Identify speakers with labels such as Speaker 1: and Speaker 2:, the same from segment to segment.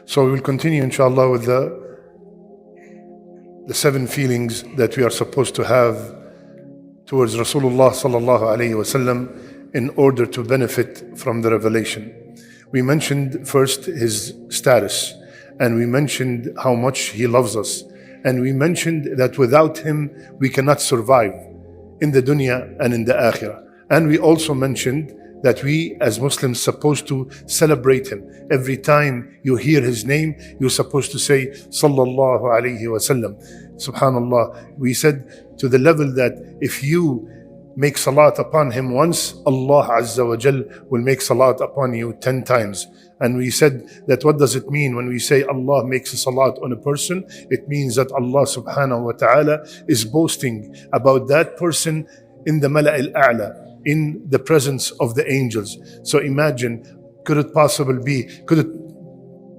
Speaker 1: So we will continue inshallah with the 7 feelings that we are supposed to have towards Rasulullah sallallahu alayhi wasallam in order to benefit from the revelation. We mentioned first his status, and we mentioned how much he loves us, and we mentioned that without him we cannot survive in the dunya and in the akhirah. And we also mentioned that we as Muslims supposed to celebrate him. Every time you hear his name, you're supposed to say sallallahu alayhi wasallam. Subhanallah, we said to the level that if you make salat upon him once, Allah Azza wa Jal will make salat upon you 10 times. And we said that what does it mean when we say Allah makes a salat on a person? It means that Allah subhanahu wa ta'ala is boasting about that person in the Mala' al-A'la, in the presence of the angels. So imagine, could it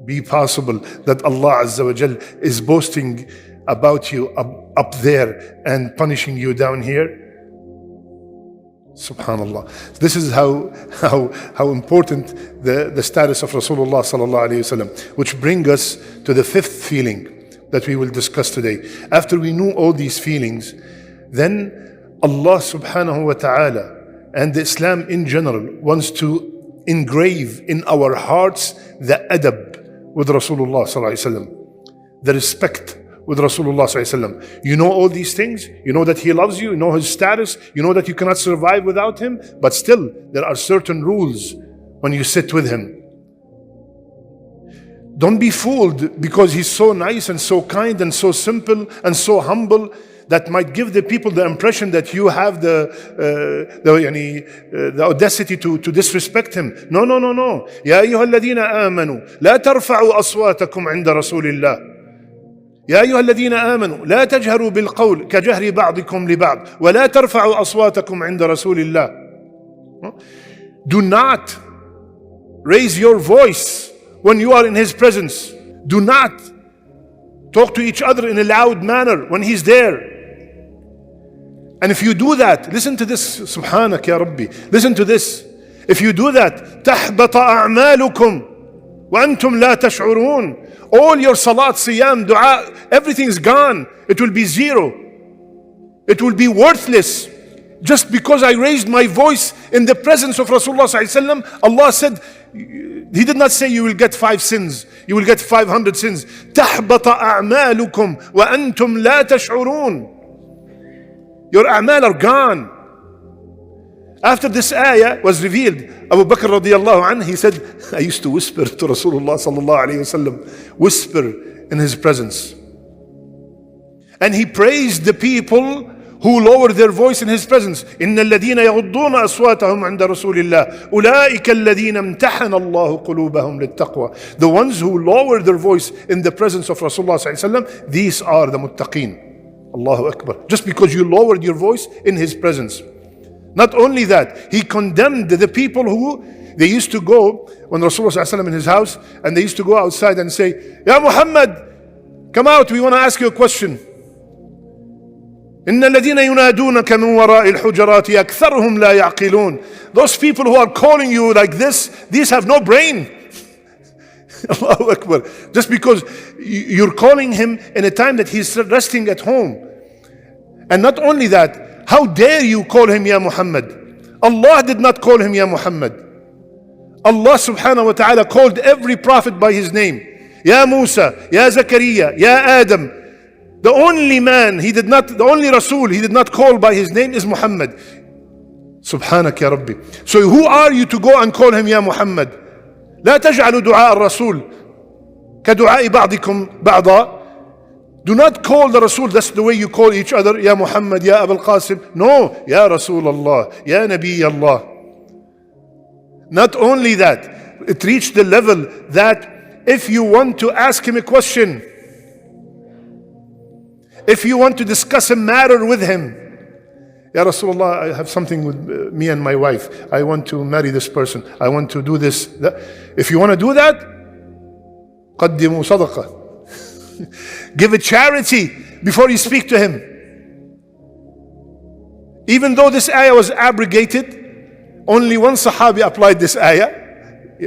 Speaker 1: be possible that Allah Azza wa Jal is boasting about you up there and punishing you down here? Subhanallah. This is how important the status of Rasulullah sallallahu alayhi wasallam, which brings us to the 5th feeling that we will discuss today. After we knew all these feelings, then Allah subhanahu wa ta'ala and the Islam in general wants to engrave in our hearts the adab with Rasulullah sallallahu alayhi wasallam, the respect with Rasulullah sallallahu alaihi wasallam. You know all these things. You know that he loves you. You know his status. You know that you cannot survive without him. But still, there are certain rules when you sit with him. Don't be fooled because he's so nice and so kind and so simple and so humble that might give the people the impression that you have the audacity to disrespect him. No. Ya ayyuha alladhina amanu la tarfa'u aswatakum 'inda Rasulillah. يا أيها الذين آمنوا لا تجهروا بالقول كجهر بعضكم لبعض ولا ترفعوا أصواتكم عند رسول الله. Do not raise your voice when you are in his presence. Do not talk to each other in a loud manner when he's there. And if you do that, listen to this, subhanak ya Rabbi, listen to this. If you do that, تحبط أعمالكم وأنتم لا تشعرون. All your salat, siyam, dua, everything is gone. It will be zero. It will be worthless. Just because I raised my voice in the presence of Rasulullah sallallahu alaihi wasallam, Allah said, He did not say you will get 5 sins. You will get 500 sins. تحبط أعمالكم وأنتم لا تشعرون. Your a'mal are gone. After this ayah was revealed, Abu Bakr radiallahu anhu, he said, I used to whisper to Rasulullah sallallahu alayhi wasallam, whisper in his presence. And he praised the people who lower their voice in his presence. إن الذين يغضون أصواتهم عند رسول الله أولئك الذين امتحن الله قلوبهم للتقوى. The ones who lower their voice in the presence of Rasulullah sallallahu alayhi wasallam, these are the muttaqeen. Allahu Akbar. Just because you lowered your voice in his presence. Not only that, he condemned the people who they used to go when Rasulullah ﷺ in his house, and they used to go outside and say, Ya Mohamad, come out, we want to ask you a question. إن الذين ينادونك من وراء الحجرات أكثرهم لا يعقلون. Those people who are calling you like this, these have no brain. Allahu Akbar. Just because you're calling him in a time that he's resting at home. And not only that, how dare you call him Ya Muhammad? Allah did not call him Ya Muhammad. Allah subhanahu wa ta'ala called every prophet by his name. Ya Musa, Ya Zakaria, Ya Adam. The only man the only Rasul he did not call by his name is Muhammad. Subhanak ya Rabbi. So who are you to go and call him Ya Muhammad? لا تجعلوا دعاء الرسول كدعاء بعضكم بعضا. Do not call the Rasul, that's the way you call each other, Ya Muhammad, Ya Abul Qasim. No, Ya Rasulullah, Ya Nabi Allah. Not only that, it reached the level that if you want to ask him a question, if you want to discuss a matter with him, Ya Rasulullah, I have something with me and my wife. I want to marry this person. I want to do this. If you want to do that, قدموا صدقة. Give a charity before you speak to him. Even though this ayah was abrogated, only one Sahabi applied this ayah.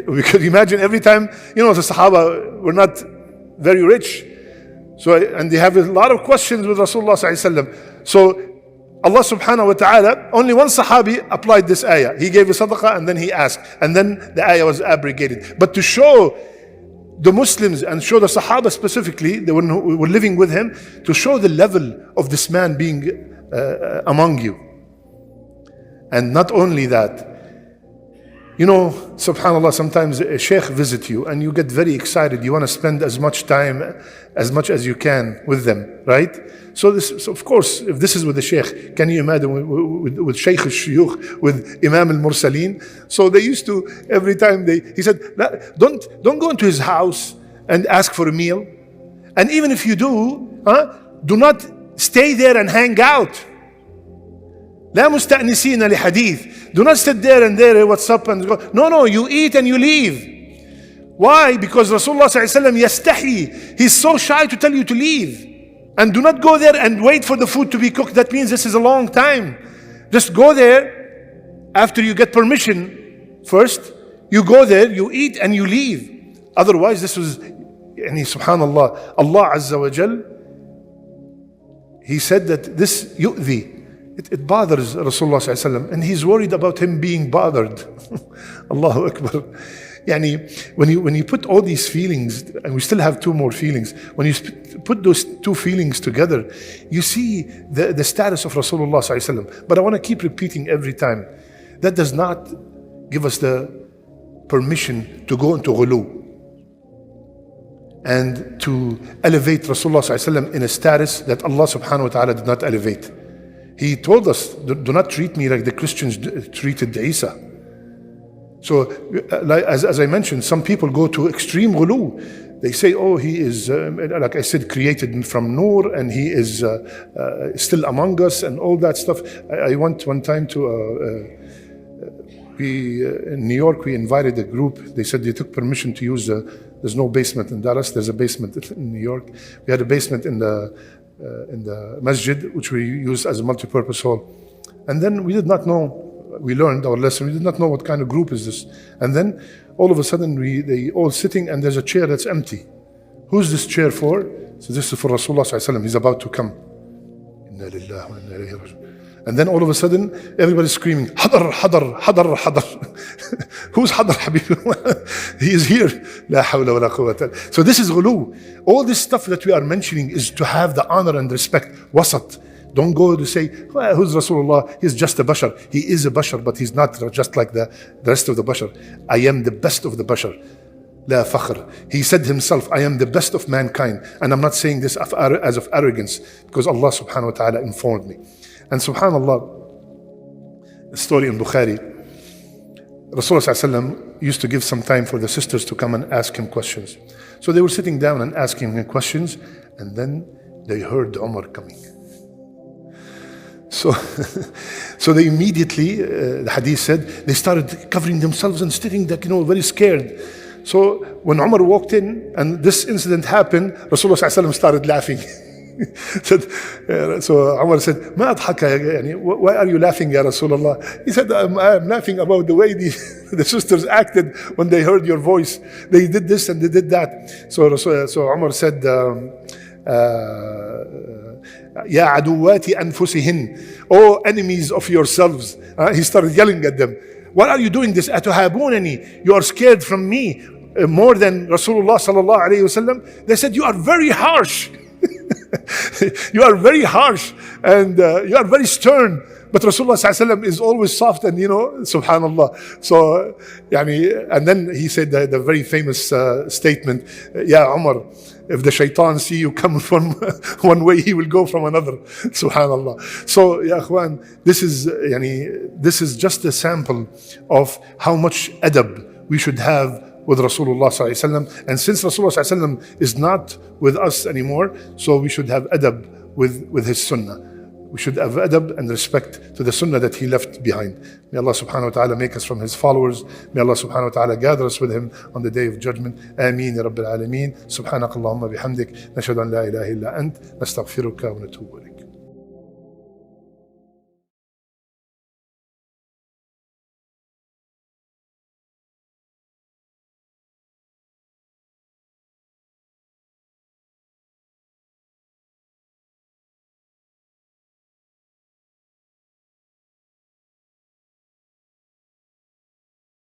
Speaker 1: we could imagine every time, the Sahaba were not very rich. So, and they have a lot of questions with Rasulullah sallallahu alaihi wasallam. So Allah subhanahu wa ta'ala, only one Sahabi applied this ayah. He gave a sadaqah and then he asked. And then the ayah was abrogated. But to show the Muslims and show the Sahaba specifically, the one who were living with him, to show the level of this man being among you. And not only that, subhanAllah, sometimes a sheikh visits you and you get very excited. You want to spend as much time, as much as you can with them, right? So of course, if this is with the sheikh, can you imagine with Shaykh al-Shuyukh, with Imam al-Mursaleen? So they used to, every time he said, don't go into his house and ask for a meal. And even if you do, do not stay there and hang out. لا مستأنسين لحديث. Do not sit there and there, what's up, and go. No, you eat and you leave. Why? Because Rasulullah sallallahu alaihi wasallam yastahi. He's so shy to tell you to leave. And do not go there and wait for the food to be cooked. That means this is a long time. Just go there after you get permission first. You go there, you eat and you leave. Otherwise, this was, subhanallah, Allah Azza wa Jal, He said that this yu'thi, it bothers Rasulullah sallallahu alaihi wasallam, and he's worried about him being bothered. Allahu Akbar. When you put all these feelings, and we still have two more feelings, when you put those two feelings together, you see the status of Rasulullah sallallahu alaihi wasallam. But I want to keep repeating every time, that does not give us the permission to go into ghulu and to elevate Rasulullah sallallahu alaihi wasallam in a status that Allah subhanahu wa ta'ala did not elevate. He told us, do not treat me like the Christians treated Isa. So, as I mentioned, some people go to extreme ghulu. They say, he is, like I said, created from Noor, and he is still among us, and all that stuff. I went one time to, in New York, we invited a group. They said they took permission to use there's no basement in Dallas, there's a basement in New York. We had a basement in the masjid, which we used as a multi-purpose hall. And then we did not know, we learned our lesson, we did not know what kind of group is this. And then all of a sudden they all sitting and there's a chair that's empty. Who's this chair for? So this is for Rasulullah sallallahu alaihi wasallam, he's about to come. Inna lillahi wa inna ilayhi raji'un. And then all of a sudden, everybody's screaming, Hadar, Hadar, Hadar, Hadar. Who's Hadar, Habib? He is here. La hawla wa la quwwata. So this is ghulu. All this stuff that we are mentioning is to have the honor and respect. Wasat. Don't go to say, who's Rasulullah? He's just a bashar. He is a bashar, but he's not just like the rest of the bashar. I am the best of the bashar. La fakhr. He said himself, I am the best of mankind. And I'm not saying this as of arrogance, because Allah subhanahu wa ta'ala informed me. And subhanallah, the story in Bukhari, Rasulullah ﷺ used to give some time for the sisters to come and ask him questions. So they were sitting down and asking him questions, and then they heard Umar coming. So they immediately, the hadith said, they started covering themselves and sitting there, very scared. So when Umar walked in and this incident happened, Rasulullah ﷺ started laughing. So Umar said, "Ma adhaka, why are you laughing, Ya Rasulullah?" He said, I'm laughing about the way the sisters acted when they heard your voice. They did this and they did that. So Umar said, Ya aduwati anfusihin, oh enemies of yourselves. He started yelling at them. What are you doing this? Atuhabunani, you are scared from me more than Rasulullah sallallahu alayhi wasallam. They said, you are very harsh. You are very harsh and you are very stern. But Rasulullah sallallahu alaihi wasallam is always soft and subhanallah. So, and then he said the very famous statement, Ya Umar, if the Shaytaan see you come from one way, he will go from another. Subhanallah. So, Ya Akhwan, this is just a sample of how much adab we should have with Rasulullah sallallahu alaihi wasallam. And since Rasulullah sallallahu alaihi wasallam is not with us anymore, so we should have adab with his sunnah. We should have adab and respect to the sunnah that he left behind. May Allah subhanahu wa ta'ala make us from his followers. May Allah subhanahu wa ta'ala gather us with him on the day of judgment. Aamin ya Rabbil Alameen. Subhanakallahumma bihamdik. Nashhadu an la ilaha illa ant. Nastaghfiruka wa natubu ilayk.